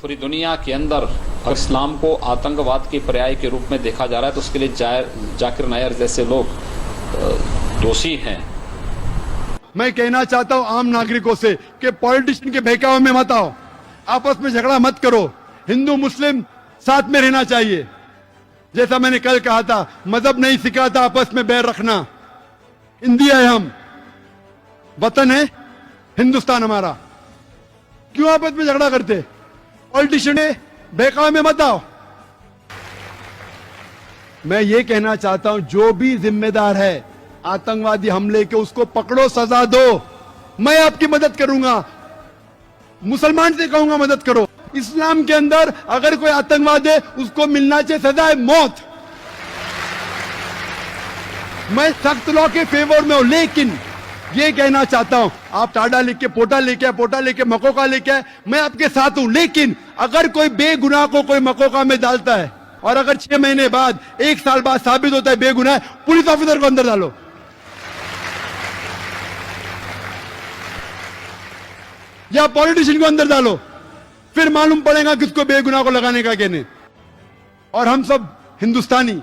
पूरी दुनिया के अंदर अगर इस्लाम को आतंकवाद के पर्याय के रूप में देखा जा रहा है तो उसके लिए जाकिर नायर जैसे लोग दोषी हैं। मैं कहना चाहता हूं आम नागरिकों से कि पॉलिटिशियन के बहकावे में मत आओ, आपस में झगड़ा मत करो, हिंदू मुस्लिम साथ में रहना चाहिए। जैसा मैंने कल कहा था, मजहब नहीं सिखाता आपस में बैर रखना। इंडिया है, हम वतन है हिंदुस्तान हमारा, क्यों आपस में झगड़ा करते? पॉलिटिशियन बहकावे में मत आओ। मैं ये कहना चाहता हूं जो भी जिम्मेदार है आतंकवादी हमले के, उसको पकड़ो, सजा दो। मैं आपकी मदद करूंगा, मुसलमान से कहूंगा मदद करो। इस्लाम के अंदर अगर कोई आतंकवाद है उसको मिलना चाहिए सजा है मौत। मैं सख्त लॉ के फेवर में हूं, लेकिन ये कहना चाहता हूं, आप टाडा लेके पोटा लेके, पोटा लेके मकोका लेके, मैं आपके साथ हूं। लेकिन अगर कोई बेगुनाह को कोई मकोका में डालता है और अगर 6 महीने बाद 1 साल बाद साबित होता है बेगुनाह है, पुलिस ऑफिसर को अंदर डालो। या पॉलिटिशियन को अंदर डालो, फिर मालूम पड़ेगा किसको बेगुनाह को लगाने का कहने। और हम सब हिंदुस्तानी,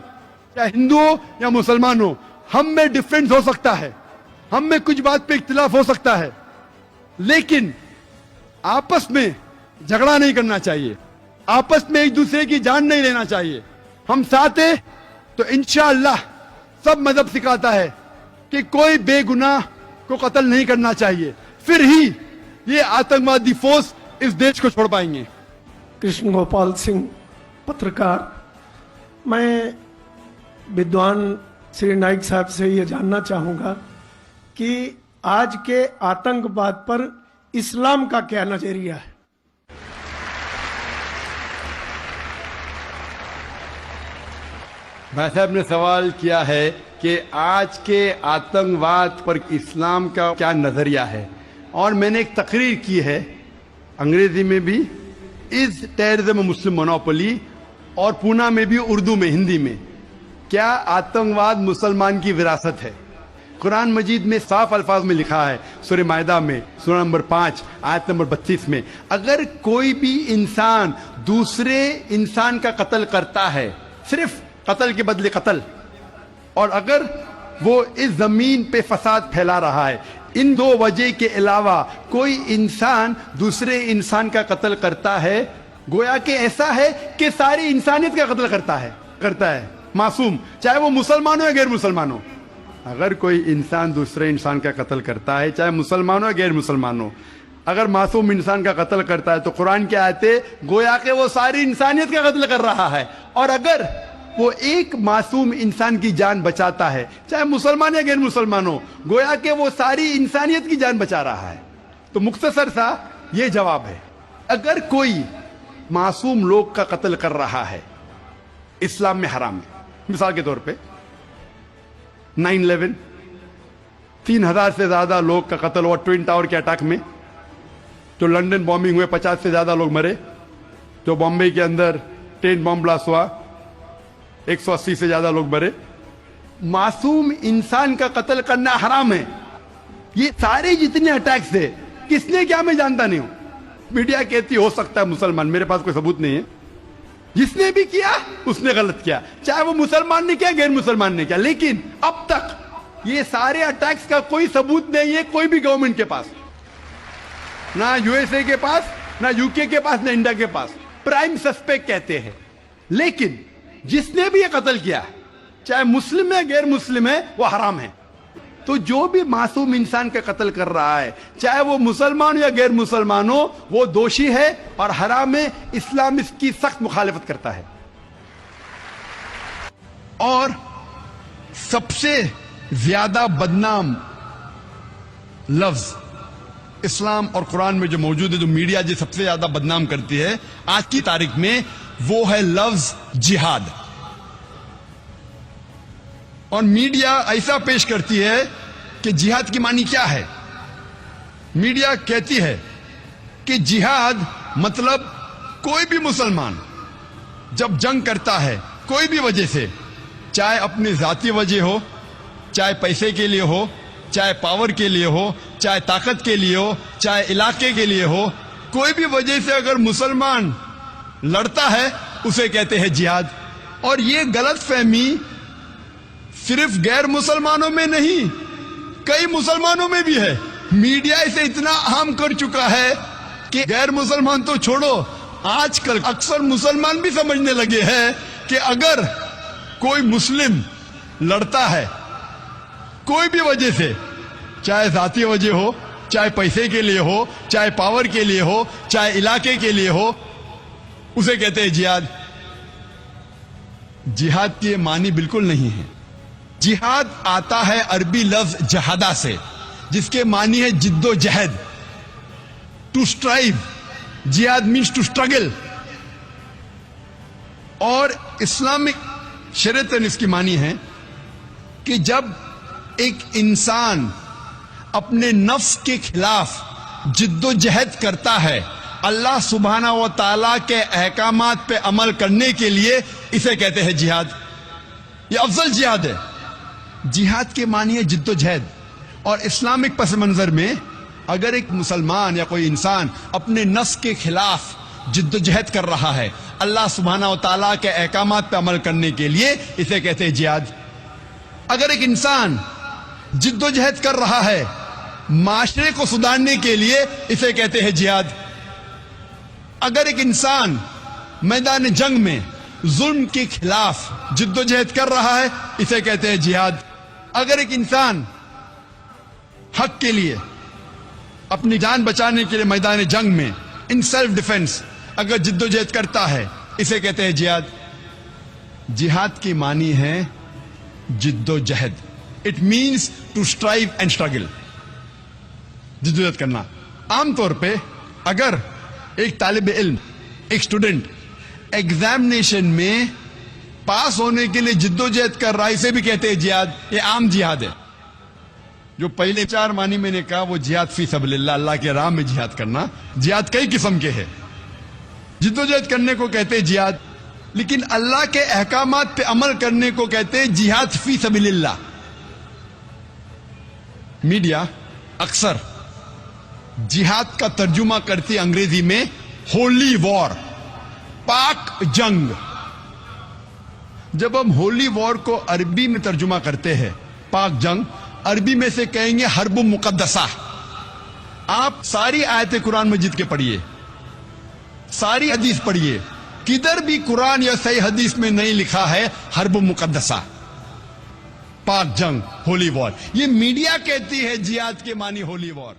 चाहे हिंदू हो या मुसलमान हो, हम में डिफरेंस हो सकता है, हम में कुछ बात पे इख्तिलाफ हो सकता है, लेकिन आपस में झगड़ा नहीं करना चाहिए, आपस में एक दूसरे की जान नहीं लेना चाहिए। हम साथ हैं तो इंशाअल्लाह सब मजहब सिखाता है कि कोई बेगुनाह को कत्ल नहीं करना चाहिए, फिर ही ये आतंकवादी फोर्स इस देश को छोड़ पाएंगे। कृष्ण गोपाल सिंह, पत्रकार। मैं विद्वान श्री नाइक साहब से ये जानना चाहूँगा कि आज के आतंकवाद पर इस्लाम का क्या नजरिया है? भाई साहब ने सवाल किया है कि आज के आतंकवाद पर इस्लाम का क्या नजरिया है, और मैंने एक तकरीर की है अंग्रेजी में भी, इज टेररिज्म मुस्लिम मोनोपोली, और पूना में भी उर्दू में, हिंदी में। क्या आतंकवाद मुसलमान की विरासत है? कुरान मजीद में साफ अल्फाज में लिखा है, सूरह मायदा में सूरह नंबर 5 आयत नंबर 32 में, अगर कोई भी इंसान दूसरे इंसान का कत्ल करता है, सिर्फ कत्ल के बदले कत्ल, और अगर वो इस जमीन पे फसाद फैला रहा है, इन 2 वजह के अलावा कोई इंसान दूसरे इंसान का कत्ल करता है, गोया कि ऐसा है कि सारी इंसानियत का कत्ल करता है मासूम, चाहे वो मुसलमान हो या गैर मुसलमान हो। अगर कोई इंसान दूसरे इंसान का कत्ल करता है, चाहे मुसलमान हो या गैर मुसलमान हो, अगर मासूम इंसान का कत्ल करता है तो कुरान की आयतें गोया कि वो सारी इंसानियत का कत्ल कर रहा है, और अगर वो एक मासूम इंसान की जान बचाता है, चाहे मुसलमान या गैर मुसलमान हो, गोया कि वो सारी इंसानियत की जान बचा रहा है। तो मुख्तसर सा ये जवाब है, अगर कोई मासूम लोग का कत्ल कर रहा है, इस्लाम में हराम है। मिसाल के तौर पे 9/11, 3000 से ज्यादा लोग का कत्ल हुआ ट्विन टावर के अटैक में, जो लंदन बॉम्बिंग हुए 50 से ज्यादा लोग मरे, जो बॉम्बे के अंदर ट्रेन बॉम्ब ब्लास्ट हुआ 180 से ज्यादा लोग मरे। मासूम इंसान का कत्ल करना हराम है। ये सारे जितने अटैक्स है, किसने क्या मैं जानता नहीं हूं, मीडिया कहती हो सकता है मुसलमान, मेरे पास कोई सबूत नहीं है। जिसने भी किया उसने गलत किया, चाहे वो मुसलमान ने किया गैर मुसलमान ने किया, लेकिन अब तक ये सारे अटैक्स का कोई सबूत नहीं है कोई भी गवर्नमेंट के पास, ना यूएसए के पास, ना यूके के पास, ना इंडिया के पास। प्राइम सस्पेक्ट कहते हैं, लेकिन जिसने भी ये कत्ल किया, चाहे मुस्लिम है गैर मुस्लिम है, वो हराम है। तो जो भी मासूम इंसान का कत्ल कर रहा है, चाहे वो मुसलमान हो या गैर मुसलमान हो, वो दोषी है और हराम है। इस्लाम इसकी सख्त मुखालिफत करता है। और सबसे ज्यादा बदनाम लफ्ज इस्लाम और कुरान में जो मौजूद है, जो मीडिया जो सबसे ज्यादा बदनाम करती है आज की तारीख में, वो है लफ्ज जिहाद। और मीडिया ऐसा पेश करती है कि जिहाद की मानी क्या है। मीडिया कहती है कि जिहाद मतलब कोई भी मुसलमान जब जंग करता है कोई भी वजह से, चाहे अपनी जाती वजह हो, चाहे पैसे के लिए हो, चाहे पावर के लिए हो, चाहे ताकत के लिए हो, चाहे इलाके के लिए हो, कोई भी वजह से अगर मुसलमान لڑتا ہے اسے کہتے ہیں جہاد. اور یہ غلط فہمی صرف غیر مسلمانوں میں نہیں, کئی مسلمانوں میں بھی ہے. میڈیا اسے اتنا عام کر چکا ہے کہ غیر مسلمان تو چھوڑو, آج کل اکثر مسلمان بھی سمجھنے لگے ہیں کہ اگر کوئی مسلم لڑتا ہے کوئی بھی وجہ سے, چاہے ذاتی وجہ ہو, چاہے پیسے کے لیے ہو, چاہے پاور کے لیے ہو, چاہے علاقے کے لیے ہو, اسے کہتے ہیں جہاد. جہاد کے معنی بالکل نہیں ہے. جہاد آتا ہے عربی لفظ جہادہ سے, جس کے معنی ہے جد و جہد, ٹو اسٹرائیو. جہاد مینس ٹو اسٹرگل. اور اسلامک شریعت اس کی معنی ہے کہ جب ایک انسان اپنے نفس کے خلاف جد و جہد کرتا ہے اللہ سبحانہ و تعالیٰ کے احکامات پہ عمل کرنے کے لیے, اسے کہتے ہیں جہاد. یہ افضل جہاد ہے. جہاد کے معنی ہے جد و جہد. اور اسلامک پس منظر میں اگر ایک مسلمان یا کوئی انسان اپنے نفس کے خلاف جد و جہد کر رہا ہے اللہ سبحانہ و تعالیٰ کے احکامات پہ عمل کرنے کے لیے, اسے کہتے ہیں جہاد. اگر ایک انسان جد و جہد کر رہا ہے معاشرے کو سدھارنے کے لیے, اسے کہتے ہیں جہاد. اگر ایک انسان میدان جنگ میں ظلم کے خلاف جد و جہد کر رہا ہے, اسے کہتے ہیں جہاد. اگر ایک انسان حق کے لیے اپنی جان بچانے کے لیے میدان جنگ میں ان سیلف ڈیفنس اگر جد و جہد کرتا ہے, اسے کہتے ہیں جہاد. جہاد کی معنی ہے جد و جہد. It means to strive and struggle. جد و جہد کرنا. عام طور پہ اگر ایک طالب علم, ایک اسٹوڈنٹ ایگزامینیشن میں پاس ہونے کے لیے جد و جہد کر رہا ہے, اسے بھی کہتے ہیں جہاد. یہ عام جہاد ہے. جو پہلے 4 معنی میں نے کہا وہ جہاد فی سبیل اللہ, اللہ کے راہ میں جہاد کرنا. جہاد کئی قسم کے ہیں. جد و جہد کرنے کو کہتے ہیں جہاد, لیکن اللہ کے احکامات پہ عمل کرنے کو کہتے ہیں جہاد فی سبیل اللہ. میڈیا اکثر جہاد کا ترجمہ کرتی انگریزی میں ہولی وار, پاک جنگ. جب ہم ہولی وار کو عربی میں ترجمہ کرتے ہیں پاک جنگ, عربی میں سے کہیں گے حرب مقدسہ. آپ ساری آیت قرآن مجید کے پڑھیے, ساری حدیث پڑھیے, کدھر بھی قرآن یا صحیح حدیث میں نہیں لکھا ہے حرب مقدسہ, پاک جنگ, ہولی وار. یہ میڈیا کہتی ہے جہاد کے معنی ہولی وار.